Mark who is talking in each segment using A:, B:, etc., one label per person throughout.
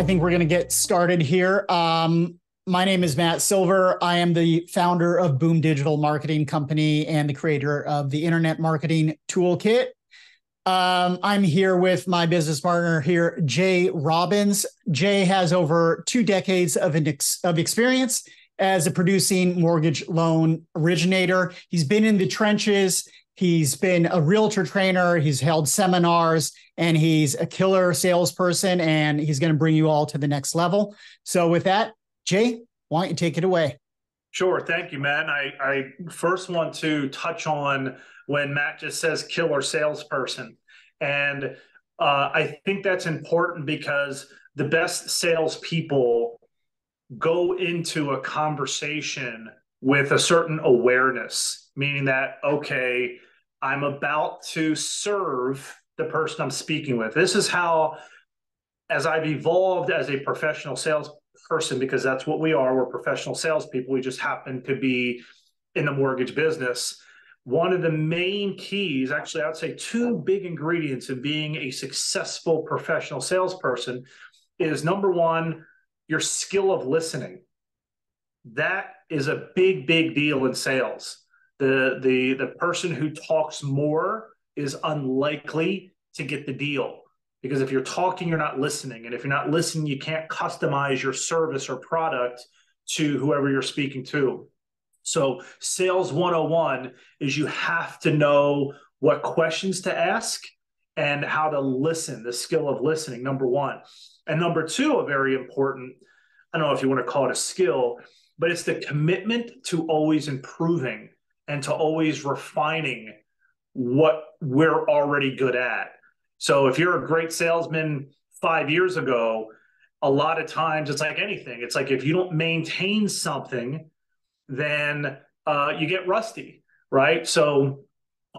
A: I think we're going to get started here. My name is Matt Silver. I am the founder of Boom Digital Marketing Company and the creator of the Internet Marketing Toolkit. I'm here with my business partner here, Jay Robbins. Jay has over 2 decades of experience as a producing mortgage loan originator. He's been in the trenches. He's been a realtor trainer. He's held seminars, and he's a killer salesperson, and he's going to bring you all to the next level. So with that, Jay, why don't you take it away?
B: Sure. Thank you, Matt. And I first want to touch on when Matt just says killer salesperson. And I think that's important because the best salespeople go into a conversation with a certain awareness, meaning that, okay, I'm about to serve the person I'm speaking with. This is how, as I've evolved as a professional salesperson, because that's what we are, we're professional salespeople. We just happen to be in the mortgage business. One of the main keys, actually, I would say 2 big ingredients in being a successful professional salesperson is, number one, your skill of listening. That is a big, big deal in sales. The person who talks more is unlikely to get the deal, because if you're talking, you're not listening. And if you're not listening, you can't customize your service or product to whoever you're speaking to. So sales 101 is you have to know what questions to ask and how to listen, the skill of listening, number one. And number two, a very important, I don't know if you want to call it a skill, but it's the commitment to always improving and to always refining what we're already good at. So if you're a great salesman 5 years ago, a lot of times it's like anything. It's like if you don't maintain something, then you get rusty, right? So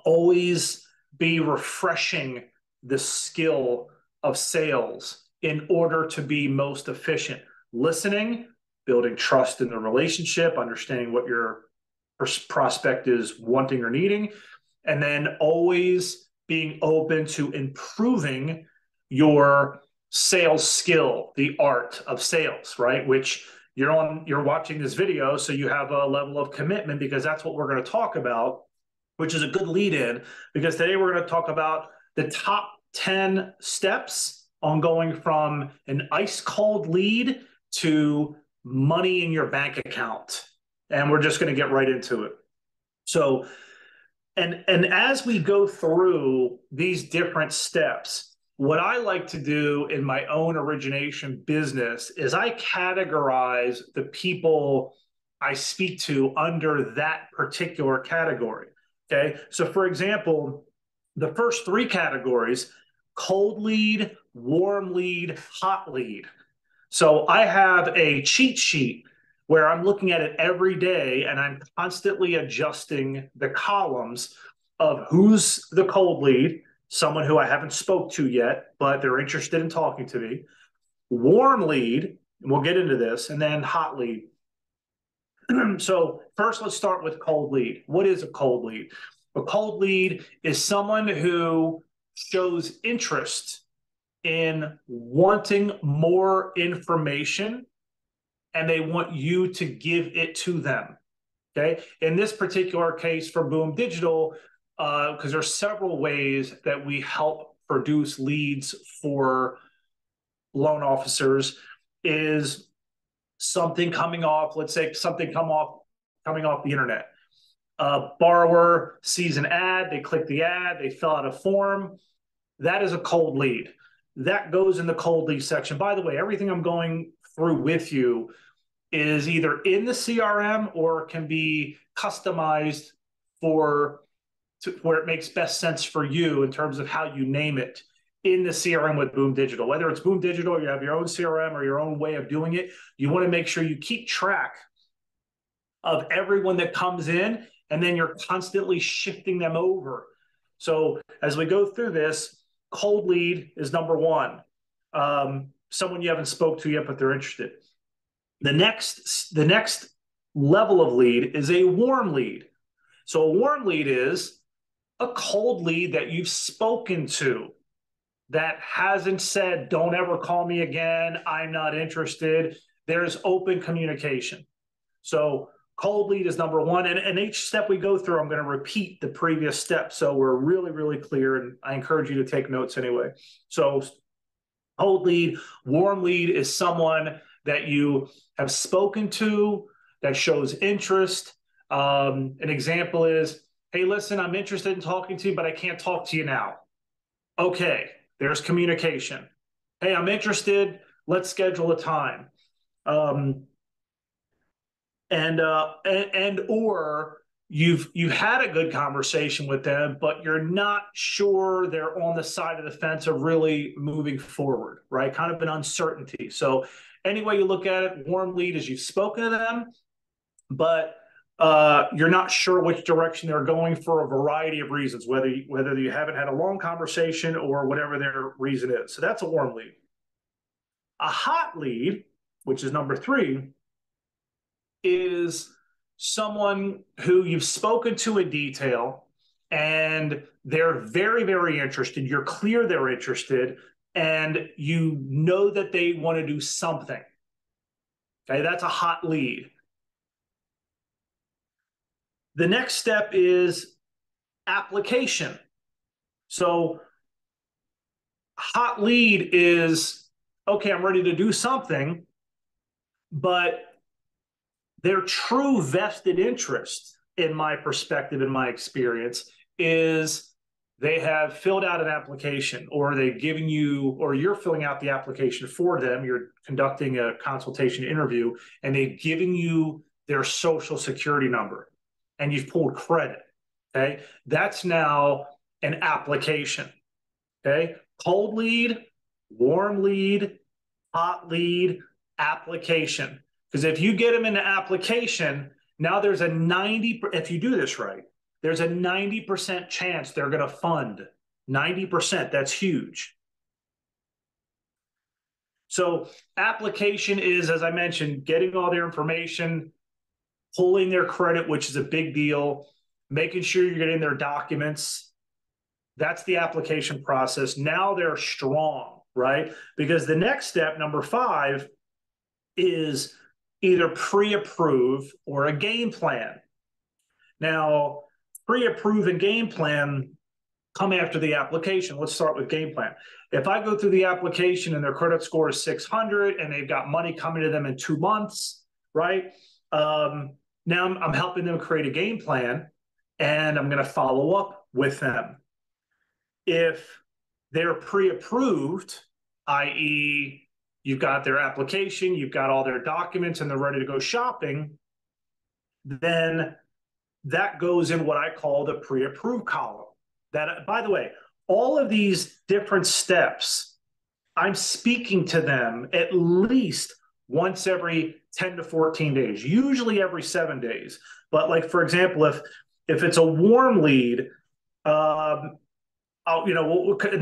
B: always be refreshing the skill of sales in order to be most efficient. Listening, building trust in the relationship, understanding what your prospect is wanting or needing, and then always being open to improving your sales skill, the art of sales, right? Which you're watching this video, so you have a level of commitment, because that's what we're going to talk about, which is a good lead in, because today we're going to talk about the top 10 steps on going from an ice cold lead to money in your bank account. And we're just going to get right into it. So, and as we go through these different steps, what I like to do in my own origination business is I categorize the people I speak to under that particular category. Okay. So for example, the first 3 categories: cold lead, warm lead, hot lead. So I have a cheat sheet where I'm looking at it every day, and I'm constantly adjusting the columns of who's the cold lead, someone who I haven't spoke to yet, but they're interested in talking to me; warm lead, and we'll get into this; and then hot lead. So first, let's start with cold lead. What is a cold lead? A cold lead is someone who shows interest in wanting more information, and they want you to give it to them. Okay. In this particular case for Boom Digital, because there's several ways that we help produce leads for loan officers, is something coming off, let's say something coming off the internet. A borrower sees an ad, they click the ad, they fill out a form. That is a cold lead. That goes in the cold lead section. By the way, everything I'm going through with you is either in the CRM or can be customized for where it makes best sense for you in terms of how you name it in the CRM with Boom Digital. Whether it's Boom Digital, you have your own CRM or your own way of doing it, you want to make sure you keep track of everyone that comes in, and then you're constantly shifting them over. So as we go through this, cold lead is number 1. Someone you haven't spoke to yet, but they're interested. The next level of lead is a warm lead. So a warm lead is a cold lead that you've spoken to. that hasn't said, don't ever call me again, I'm not interested. There's open communication. So cold lead is number one. And each step we go through, I'm going to repeat the previous step. So we're really, really clear. And I encourage you to take notes anyway. So cold lead, warm lead is someone that you have spoken to that shows interest. An example is, hey, listen, I'm interested in talking to you, but I can't talk to you now. Okay, there's communication. Hey, I'm interested. Let's schedule a time. Or you've had a good conversation with them, but you're not sure they're on the side of the fence of really moving forward, right? Kind of an uncertainty. So any way you look at it, warm lead is you've spoken to them, but you're not sure which direction they're going for a variety of reasons, whether you haven't had a long conversation or whatever their reason is. So that's a warm lead. A hot lead, which is number 3, is someone who you've spoken to in detail and they're very, very interested. You're clear they're interested and you know that they want to do something. Okay, that's a hot lead. The next step is application. So hot lead is, okay, I'm ready to do something, but their true vested interest, in my perspective, in my experience, is they have filled out an application or they've given you, or you're filling out the application for them, you're conducting a consultation interview, and they've given you their social security number and you've pulled credit, okay? That's now an application, okay? Cold lead, warm lead, hot lead, application. Because if you get them in the application, now there's a 90, if you do this right, there's a 90% chance they're going to fund. 90%, that's huge. So application is, as I mentioned, getting all their information, pulling their credit, which is a big deal, making sure you're getting their documents. That's the application process. Now they're strong, right? Because the next step, number 5, is either pre-approve or a game plan. Now, pre-approve and game plan come after the application. Let's start with game plan. If I go through the application and their credit score is 600 and they've got money coming to them in 2 months, right? Now I'm helping them create a game plan and I'm going to follow up with them. If they're pre-approved, i.e., you've got their application, you've got all their documents, and they're ready to go shopping, then that goes in what I call the pre-approved column. That, by the way, all of these different steps, I'm speaking to them at least once every 10 to 14 days, usually every 7 days. But like, for example, if it's a warm lead, and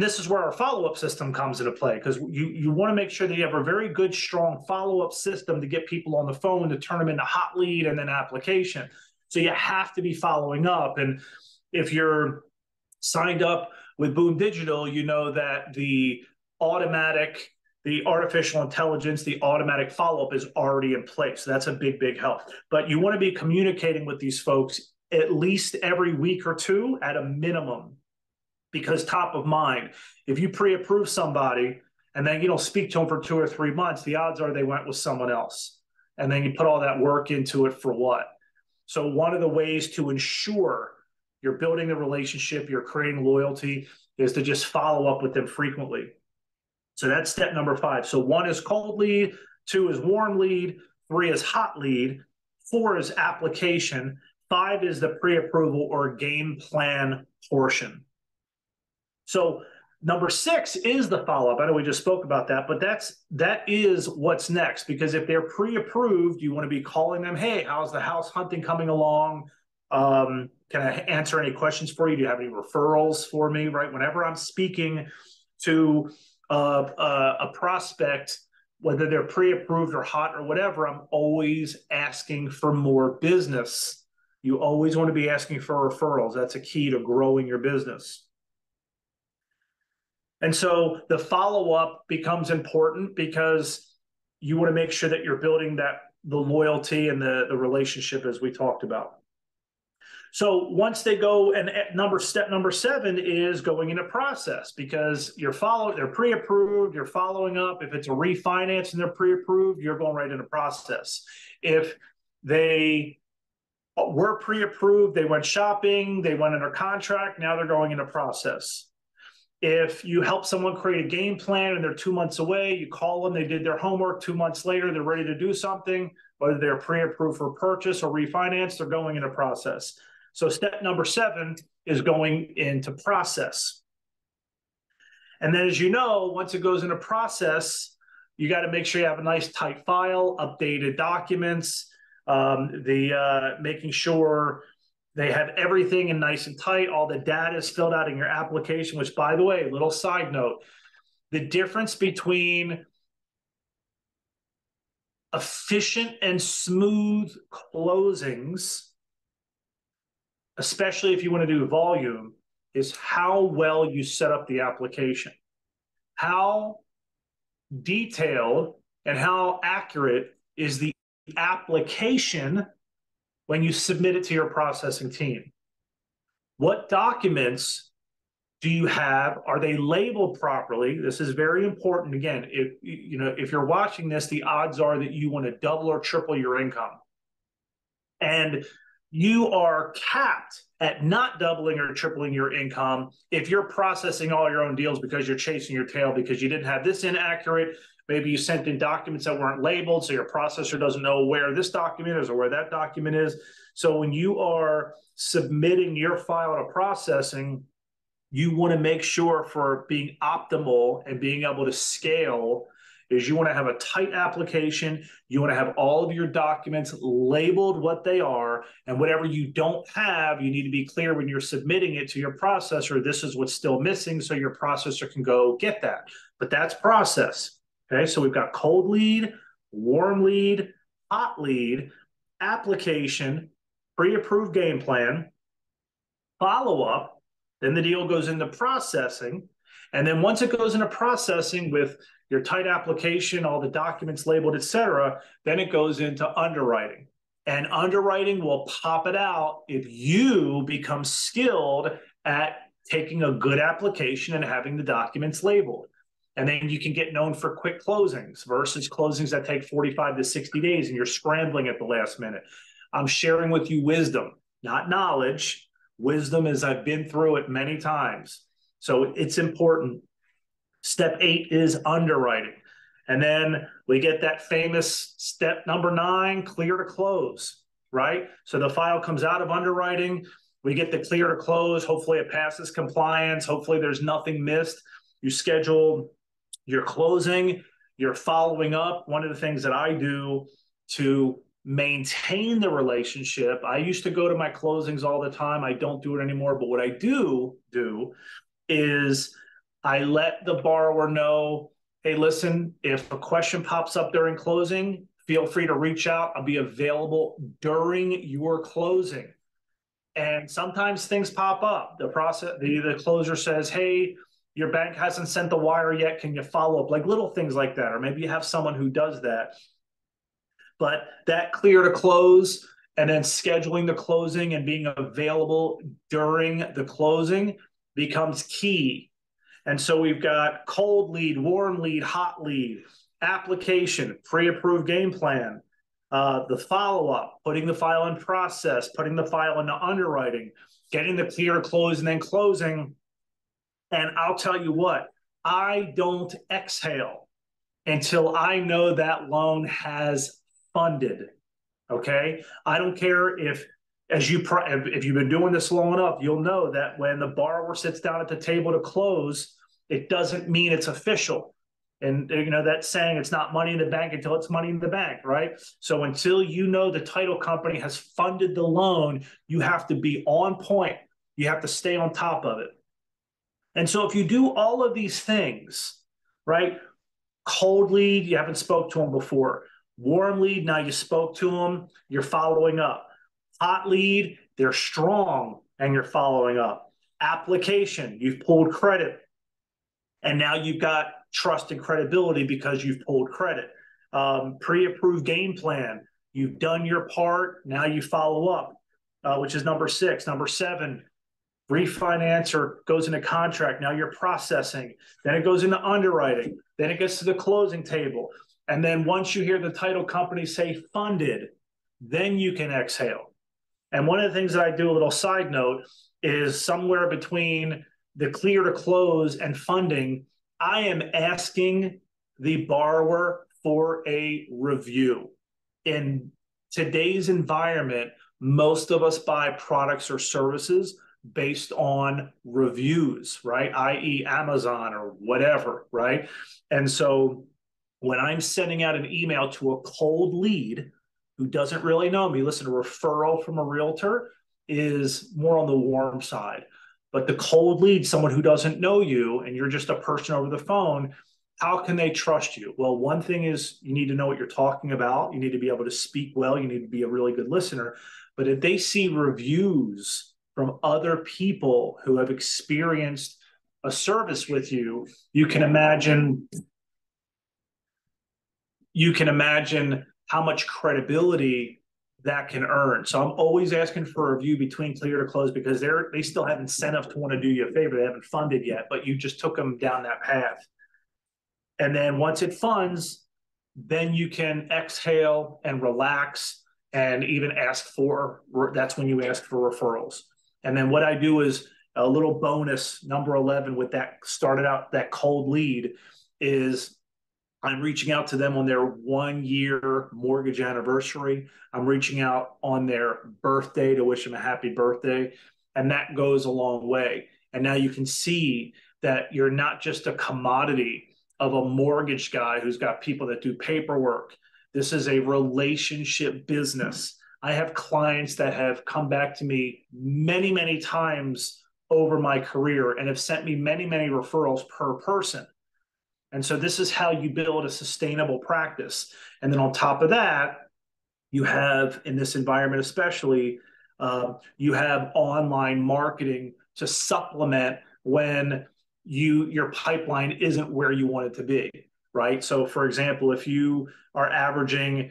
B: this is where our follow-up system comes into play, because you want to make sure that you have a very good, strong follow-up system to get people on the phone, to turn them into hot lead and then application. So you have to be following up. And if you're signed up with Boom Digital, you know that the artificial intelligence, the automatic follow-up is already in place. So that's a big, big help. But you want to be communicating with these folks at least every week or 2 at a minimum, because top of mind, if you pre-approve somebody and then you don't speak to them for 2 or 3 months, the odds are they went with someone else. And then you put all that work into it for what? So one of the ways to ensure you're building the relationship, you're creating loyalty, is to just follow up with them frequently. So that's step number 5. So 1 is cold lead, 2 is warm lead, 3 is hot lead, 4 is application, 5 is the pre-approval or game plan portion. So number 6 is the follow-up. I know we just spoke about that, but that is what's next. Because if they're pre-approved, you want to be calling them, hey, how's the house hunting coming along? Can I answer any questions for you? Do you have any referrals for me, right? Whenever I'm speaking to a prospect, whether they're pre-approved or hot or whatever, I'm always asking for more business. You always want to be asking for referrals. That's a key to growing your business. And so the follow-up becomes important because you want to make sure that you're building the loyalty and the relationship as we talked about. So once they go, and step number 7 is going into process, because they're pre-approved, you're following up. If it's a refinance and they're pre-approved, you're going right into process. If they were pre-approved, they went shopping, they went under contract, now they're going into process. If you help someone create a game plan and they're 2 months away, you call them, they did their homework, 2 months later, they're ready to do something, whether they're pre-approved for purchase or refinance, they're going into process. So step number 7 is going into process. And then, as you know, once it goes into process, you got to make sure you have a nice tight file, updated documents, making sure they have everything in nice and tight. All the data is filled out in your application, which, by the way, little side note, the difference between efficient and smooth closings, especially if you want to do volume, is how well you set up the application. How detailed and how accurate is the application when you submit it to your processing team? What documents do you have? Are they labeled properly? This is very important. Again, if you're watching this, the odds are that you want to double or triple your income. And you are capped at not doubling or tripling your income if you're processing all your own deals because you're chasing your tail because you didn't have this inaccurate. Maybe you sent in documents that weren't labeled, so your processor doesn't know where this document is or where that document is. So when you are submitting your file to processing, you want to make sure, for being optimal and being able to scale, is you want to have a tight application. You want to have all of your documents labeled what they are, and whatever you don't have, you need to be clear when you're submitting it to your processor, this is what's still missing, so your processor can go get that. But that's process. Okay, so we've got cold lead, warm lead, hot lead, application, pre-approved game plan, follow-up, then the deal goes into processing. And then once it goes into processing with your tight application, all the documents labeled, et cetera, then it goes into underwriting. And underwriting will pop it out if you become skilled at taking a good application and having the documents labeled. And then you can get known for quick closings versus closings that take 45 to 60 days and you're scrambling at the last minute. I'm sharing with you wisdom, not knowledge. Wisdom is I've been through it many times. So it's important. Step 8 is underwriting. And then we get that famous step number 9, clear to close, right? So the file comes out of underwriting. We get the clear to close. Hopefully it passes compliance. Hopefully there's nothing missed. You schedule your closing, you're following up. One of the things that I do to maintain the relationship, I used to go to my closings all the time. I don't do it anymore. But what I do is I let the borrower know, hey, listen, if a question pops up during closing, feel free to reach out. I'll be available during your closing. And sometimes things pop up. The closer says, hey, your bank hasn't sent the wire yet. Can you follow up? Like little things like that. Or maybe you have someone who does that. But that clear to close and then scheduling the closing and being available during the closing becomes key. And so we've got cold lead, warm lead, hot lead, application, pre-approved game plan, the follow-up, putting the file in process, putting the file into underwriting, getting the clear to close and then closing. And I'll tell you what, I don't exhale until I know that loan has funded. Okay. I don't care if you've been doing this long enough, you'll know that when the borrower sits down at the table to close, it doesn't mean it's official. And that saying, it's not money in the bank until it's money in the bank, right? So until you know the title company has funded the loan, you have to be on point. You have to stay on top of it. And so if you do all of these things, right? Cold lead, you haven't spoke to them before. Warm lead, now you spoke to them, you're following up. Hot lead, they're strong and you're following up. Application, you've pulled credit. And now you've got trust and credibility because you've pulled credit. Pre-approved game plan. You've done your part. Now you follow up, which is number 6. Number 7, refinance or goes into contract. Now you're processing. Then it goes into underwriting. Then it gets to the closing table. And then once you hear the title company say funded, then you can exhale. And one of the things that I do, a little side note, is somewhere between the clear to close and funding, I am asking the borrower for a review. In today's environment, most of us buy products or services based on reviews, right? i.e. Amazon or whatever, right? And so when I'm sending out an email to a cold lead who doesn't really know me, listen, a referral from a realtor is more on the warm side. But the cold lead, someone who doesn't know you and you're just a person over the phone, how can they trust you? Well, one thing is you need to know what you're talking about. You need to be able to speak well. You need to be a really good listener. But if they see reviews from other people who have experienced a service with you, you can imagine how much credibility that can earn. So I'm always asking for a review between clear to close because they still have incentive to want to do you a favor. They haven't funded yet, but you just took them down that path. And then once it funds, then you can exhale and relax and even ask for, that's when you ask for referrals. And then what I do is a little bonus, number 11, with that started out, that cold lead, is I'm reaching out to them on their 1-year mortgage anniversary. I'm reaching out on their birthday to wish them a happy birthday. And that goes a long way. And now you can see that you're not just a commodity of a mortgage guy who's got people that do paperwork. This is a relationship business. I have clients that have come back to me many, many times over my career and have sent me many, many referrals per person. And so this is how you build a sustainable practice. And then on top of that, you have, in this environment especially, you have online marketing to supplement when your pipeline isn't where you want it to be, right? So for example, if you are averaging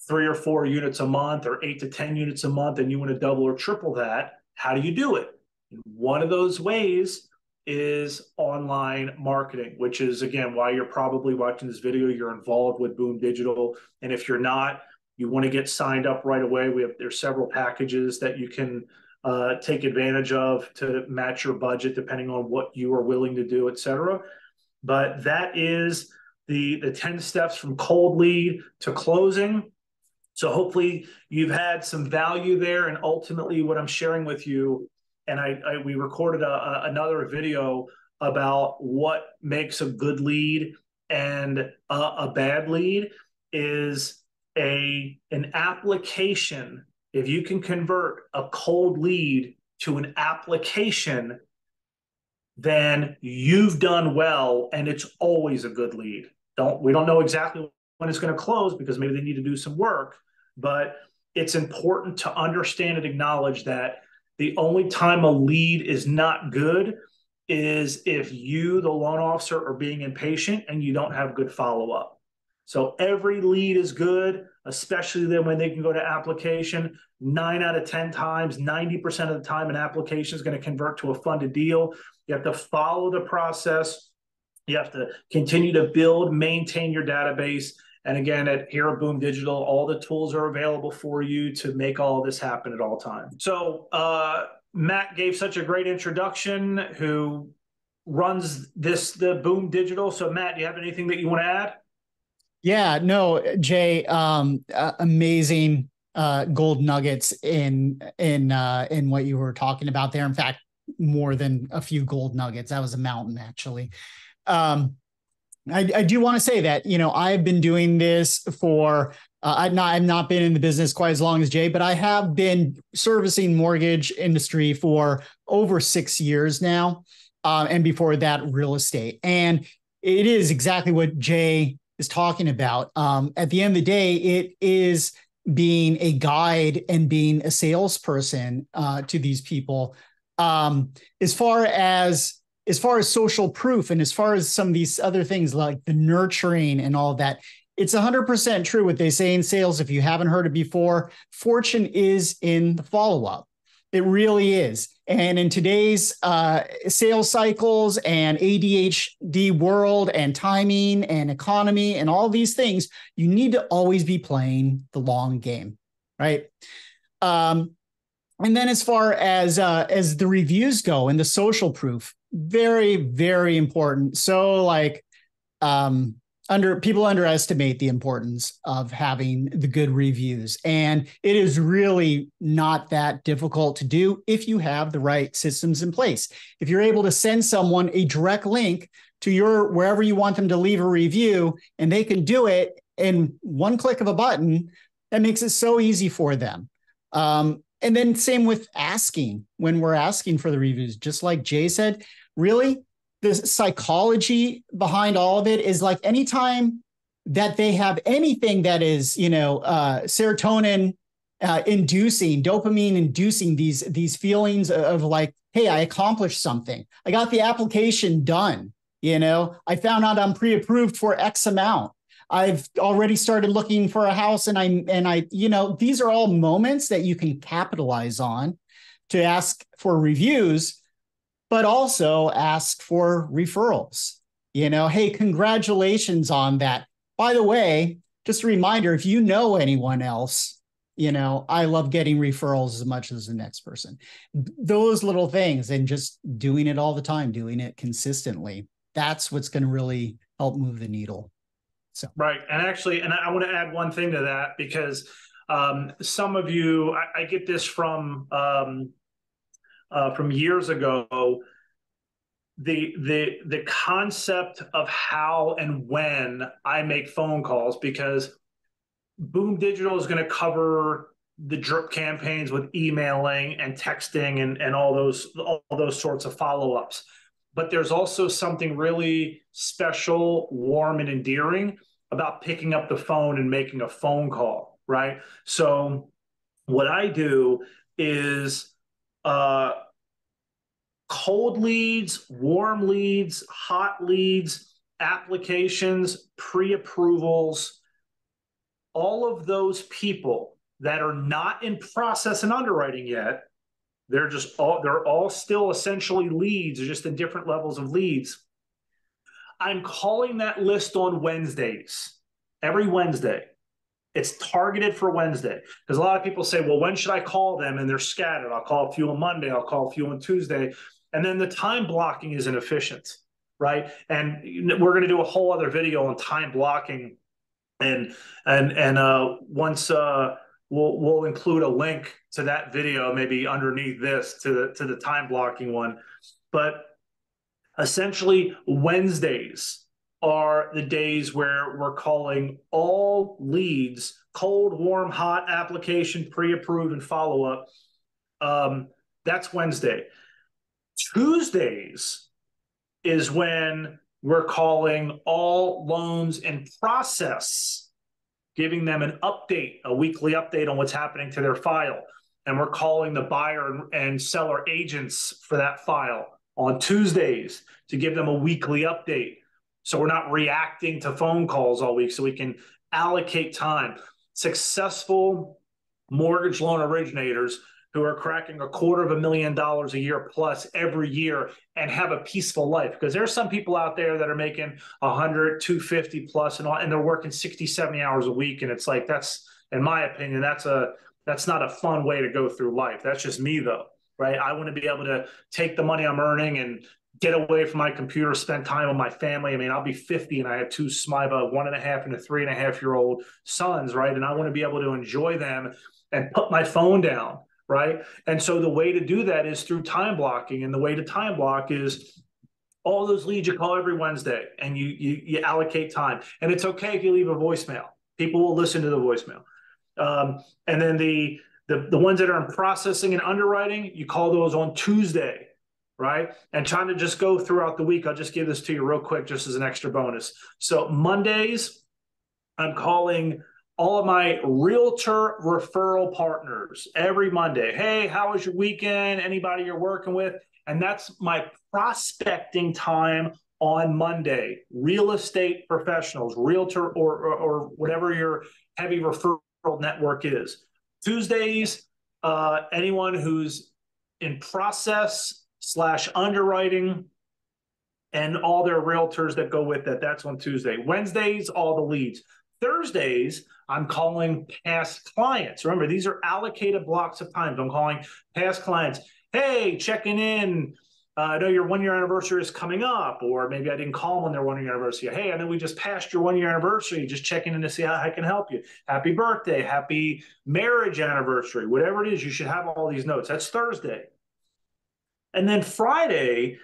B: 3 or 4 units a month or 8 to 10 units a month and you want to double or triple that, how do you do it? And one of those ways is online marketing, which is, again, why you're probably watching this video. You're involved with Boom Digital. And if you're not, you want to get signed up right away. There's several packages that you can take advantage of to match your budget, depending on what you are willing to do, et cetera. But that is the 10 steps from cold lead to closing. So hopefully you've had some value there. And ultimately what I'm sharing with you, and we recorded another video about what makes a good lead and a bad lead, is an application. If you can convert a cold lead to an application, then you've done well, and it's always a good lead. We don't know exactly when it's going to close because maybe they need to do some work, but it's important to understand and acknowledge that the only time a lead is not good is if you, the loan officer, are being impatient and you don't have good follow-up. So every lead is good, especially then when they can go to application. 9 out of 10 times, 90% of the time, an application is going to convert to a funded deal. You have to follow the process. You have to continue to build, maintain your database. And again, here at Boom Digital, all the tools are available for you to make all of this happen at all times. So Matt gave such a great introduction, who runs the Boom Digital. So Matt, do you have anything that you want to add?
A: Yeah, no, Jay, amazing gold nuggets in what you were talking about there. In fact, more than a few gold nuggets. That was a mountain, actually. I do want to say that, I've been doing this for, I've not been in the business quite as long as Jay, but I have been servicing mortgage industry for over 6 years now. And before that, real estate. And it is exactly what Jay is talking about. At the end of the day, it is being a guide and being a salesperson to these people. As far as as far as social proof and as far as some of these other things like the nurturing and all of that, it's 100% true what they say in sales. If you haven't heard it before, fortune is in the follow-up. It really is. And in today's sales cycles and ADHD world and timing and economy and all these things, you need to always be playing the long game, right? And then as far as the reviews go and the social proof, very, very important. So like people underestimate the importance of having the good reviews. And it is really not that difficult to do if you have the right systems in place. If you're able to send someone a direct link to wherever you want them to leave a review, and they can do it in one click of a button, that makes it so easy for them. And then same with asking, when we're asking for the reviews, just like Jay said, really, the psychology behind all of it is like anytime that they have anything that is, serotonin inducing, dopamine inducing these feelings of like, hey, I accomplished something. I got the application done. I found out I'm pre-approved for X amount. I've already started looking for a house and I, these are all moments that you can capitalize on to ask for reviews, but also ask for referrals. Hey, congratulations on that. By the way, just a reminder, if you know anyone else, I love getting referrals as much as the next person. Those little things, and just doing it all the time, doing it consistently. That's what's going to really help move the needle. So.
B: Right. And I want to add one thing to that, because some of you, I get this from years ago, the concept of how and when I make phone calls, because Boom Digital is going to cover the drip campaigns with emailing and texting and all those sorts of follow-ups. But there's also something really special, warm, and endearing about picking up the phone and making a phone call, right? So what I do is cold leads, warm leads, hot leads, applications, pre-approvals, all of those people that are not in process and underwriting yet, they're all still essentially leads, just in different levels of leads. I'm calling that list on Wednesdays, every Wednesday. It's targeted for Wednesday, because a lot of people say, well, when should I call them? And they're scattered. I'll call a few on Monday. I'll call a few on Tuesday. And then the time blocking is inefficient, right? And we're going to do a whole other video on time blocking. And once we'll include a link to that video, maybe underneath this, to the time blocking one. But essentially, Wednesdays are the days where we're calling all leads, cold, warm, hot, application, pre-approved, and follow-up. That's Wednesday. Tuesdays is when we're calling all loans in process, giving them an update, a weekly update on what's happening to their file. And we're calling the buyer and seller agents for that file on Tuesdays to give them a weekly update. So we're not reacting to phone calls all week, so we can allocate time. Successful mortgage loan originators who are cracking $250,000 a year plus every year and have a peaceful life. Because there's some people out there that are making 100, 250 plus and they're working 60, 70 hours a week. And it's like, that's, in my opinion, that's not a fun way to go through life. That's just me though, right? I want to be able to take the money I'm earning and get away from my computer, spend time with my family. I mean, I'll be 50 and I have two SMIBA, 1.5 and a 3.5-year-old sons, right? And I want to be able to enjoy them and put my phone down. Right. And so the way to do that is through time blocking. And the way to time block is all those leads you call every Wednesday, and you allocate time. And it's okay if you leave a voicemail. People will listen to the voicemail. And then the ones that are in processing and underwriting, you call those on Tuesday. Right. And trying to just go throughout the week. I'll just give this to you real quick, just as an extra bonus. So Mondays, I'm calling all of my realtor referral partners every Monday. Hey, how was your weekend? Anybody you're working with? And that's my prospecting time on Monday. Real estate professionals, realtor, or whatever your heavy referral network is. Tuesdays, anyone who's in process / underwriting and all their realtors that go with that. That's on Tuesday. Wednesdays, all the leads. Thursdays, I'm calling past clients. Remember, these are allocated blocks of time. I'm calling past clients. Hey, checking in. I know your 1 year anniversary is coming up, or maybe I didn't call them on their 1 year anniversary. Hey, I know we just passed your 1 year anniversary. Just checking in to see how I can help you. Happy birthday, happy marriage anniversary, whatever it is. You should have all these notes. That's Thursday. And then Friday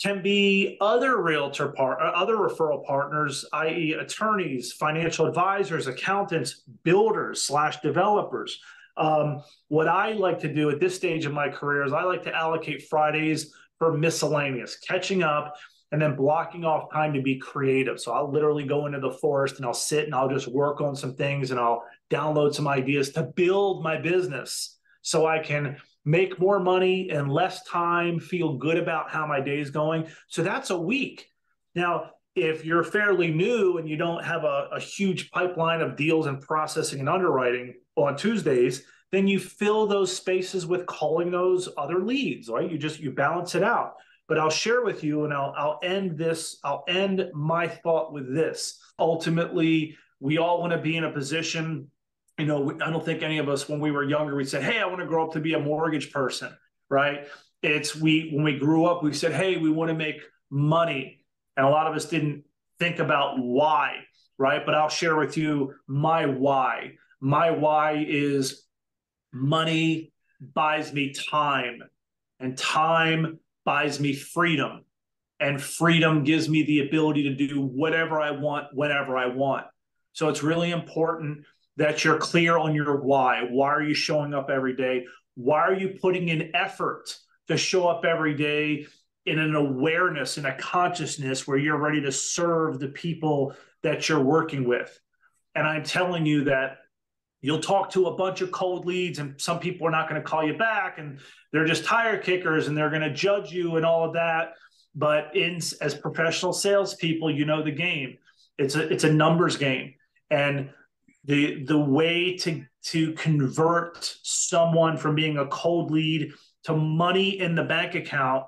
B: can be other other referral partners, i.e. attorneys, financial advisors, accountants, builders / developers. What I like to do at this stage of my career is I like to allocate Fridays for miscellaneous, catching up, and then blocking off time to be creative. So I'll literally go into the forest and I'll sit and I'll just work on some things and I'll download some ideas to build my business so I can make more money in less time, feel good about how my day is going. So that's a week. Now, if you're fairly new and you don't have a huge pipeline of deals and processing and underwriting on Tuesdays, then you fill those spaces with calling those other leads, right? You balance it out. But I'll share with you, and I'll end my thought with this. Ultimately, we all want to be in a position. I don't think any of us, when we were younger, we said, hey, I want to grow up to be a mortgage person, right? When we grew up, we said, hey, we want to make money. And a lot of us didn't think about why, right? But I'll share with you my why. My why is money buys me time, and time buys me freedom. And freedom gives me the ability to do whatever I want, whenever I want. So it's really important that you're clear on your why. Why are you showing up every day? Why are you putting in effort to show up every day in an awareness and a consciousness where you're ready to serve the people that you're working with? And I'm telling you that you'll talk to a bunch of cold leads and some people are not going to call you back and they're just tire kickers and they're going to judge you and all of that. But as professional salespeople, you know the game. It's a numbers game. And the way to convert someone from being a cold lead to money in the bank account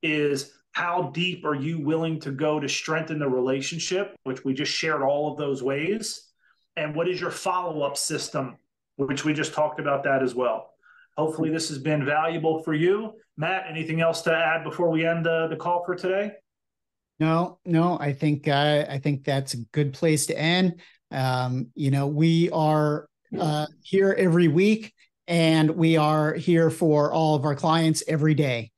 B: is how deep are you willing to go to strengthen the relationship, which we just shared all of those ways. And what is your follow-up system, which we just talked about that as well. Hopefully this has been valuable for you. Matt, anything else to add before we end the call for today?
A: No, I think that's a good place to end. We are here every week, and we are here for all of our clients every day.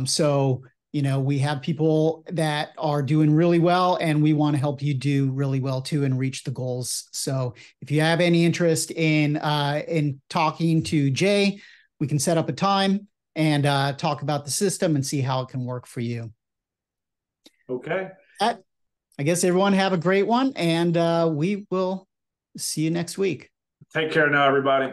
A: So we have people that are doing really well, and we want to help you do really well too and reach the goals. So if you have any interest in talking to Jay, we can set up a time and talk about the system and see how it can work for you.
B: Okay.
A: I guess everyone have a great one, and we will see you next week.
B: Take care now, everybody.